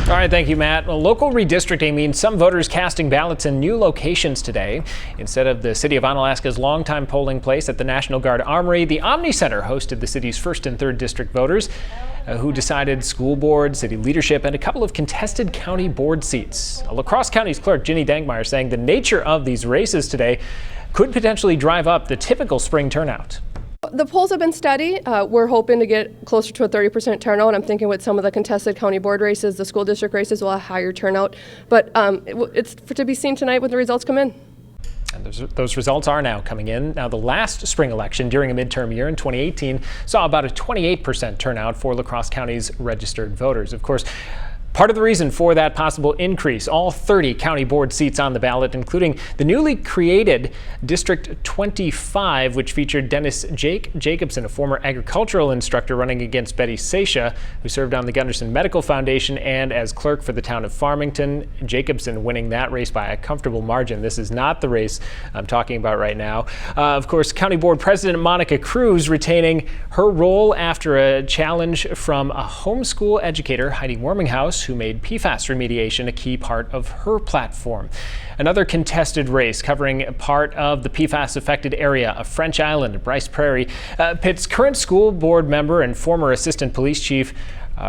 All right, thank you, Matt. Well, local redistricting means some voters casting ballots in new locations today. Instead of the city of Onalaska's longtime polling place at the National Guard Armory, the Omni Center hosted the city's 1st and 3rd district voters who decided school board, city leadership, and a couple of contested county board seats. La Crosse County's clerk, Ginny Dankmeyer, saying the nature of these races today could potentially drive up the typical spring turnout. The polls have been steady. We're hoping to get closer to a 30% turnout. I'm thinking with some of the contested county board races, the school district races will have higher turnout. But it's to be seen tonight when the results come in. And those results are now coming in. Now, the last spring election during a midterm year in 2018 saw about a 28% turnout for La Crosse County's registered voters. Of course, part of the reason for that possible increase, all 30 county board seats on the ballot, including the newly created District 25, which featured Dennis Jacobson, a former agricultural instructor, running against Betty Seisha, who served on the Gunderson Medical Foundation and as clerk for the town of Farmington. Jacobson winning that race by a comfortable margin. This is not the race I'm talking about right now. Of course, County Board President Monica Cruz retaining her role after a challenge from a homeschool educator, Heidi Warminghouse, who made PFAS remediation a key part of her platform. Another contested race covering part of the PFAS-affected area of French Island, Bryce Prairie, pits current school board member and former assistant police chief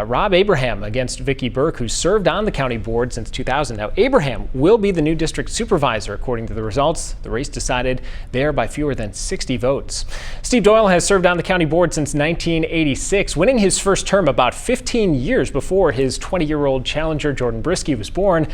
Rob Abraham against Vicki Burke, who served on the county board since 2000. Now, Abraham will be the new district supervisor, according to the results. The race decided there by fewer than 60 votes. Steve Doyle has served on the county board since 1986, winning his first term about 15 years before his 20-year-old challenger Jordan Briskey was born.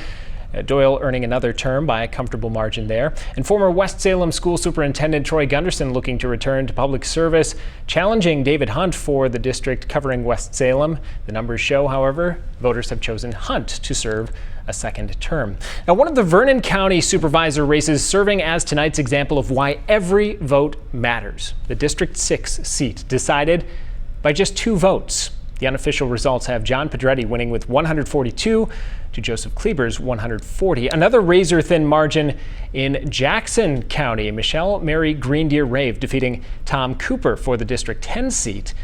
Doyle earning another term by a comfortable margin there. And former West Salem School Superintendent Troy Gunderson looking to return to public service, challenging David Hunt for the district covering West Salem. The numbers show, however, voters have chosen Hunt to serve a second term. Now, one of the Vernon County supervisor races serving as tonight's example of why every vote matters. The District 6 seat decided by just 2 votes. The unofficial results have John Pedretti winning with 142 to Joseph Kleber's 140. Another razor-thin margin in Jackson County. Michelle Mary Greendeer-Rave defeating Tom Cooper for the District 10 seat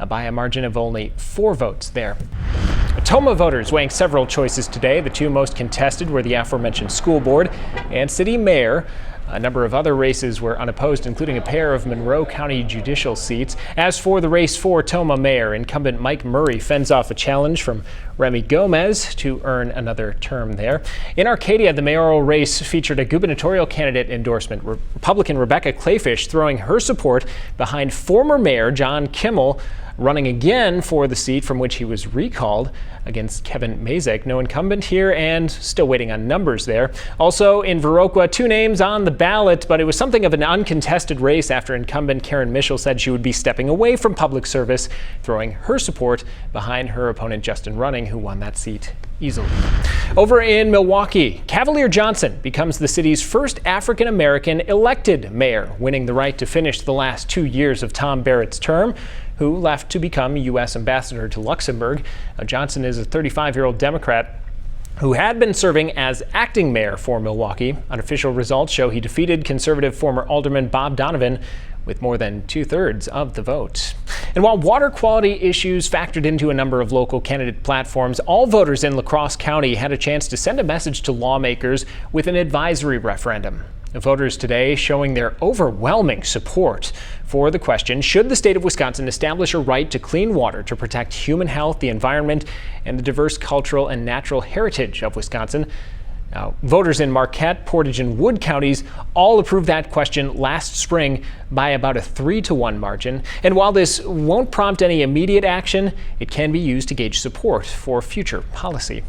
by a margin of only 4 votes there. Tomah voters weighing several choices today. The 2 most contested were the aforementioned school board and city mayor. A number of other races were unopposed, including a pair of Monroe County judicial seats. As for the race for Tomah mayor, incumbent Mike Murray fends off a challenge from Remy Gomez to earn another term there. In Arcadia, the mayoral race featured a gubernatorial candidate endorsement. Republican Rebecca Clayfish throwing her support behind former mayor John Kimmel, running again for the seat from which he was recalled against Kevin Mazek. No incumbent here and still waiting on numbers there. Also in Viroqua, 2 names on the ballot, but it was something of an uncontested race after incumbent Karen Mischel said she would be stepping away from public service, throwing her support behind her opponent Justin Running, who won that seat easily. Over in Milwaukee, Cavalier Johnson becomes the city's first African-American elected mayor, winning the right to finish the last 2 years of Tom Barrett's term, who left to become U.S. ambassador to Luxembourg. Johnson is a 35-year-old Democrat who had been serving as acting mayor for Milwaukee. Unofficial results show he defeated conservative former alderman Bob Donovan with more than 2/3 of the vote. And while water quality issues factored into a number of local candidate platforms, all voters in La Crosse County had a chance to send a message to lawmakers with an advisory referendum. The voters today showing their overwhelming support for the question, should the state of Wisconsin establish a right to clean water to protect human health, the environment, and the diverse cultural and natural heritage of Wisconsin? Now, voters in Marquette, Portage, and Wood counties all approved that question last spring by about a 3-to-1 margin. And while this won't prompt any immediate action, it can be used to gauge support for future policy.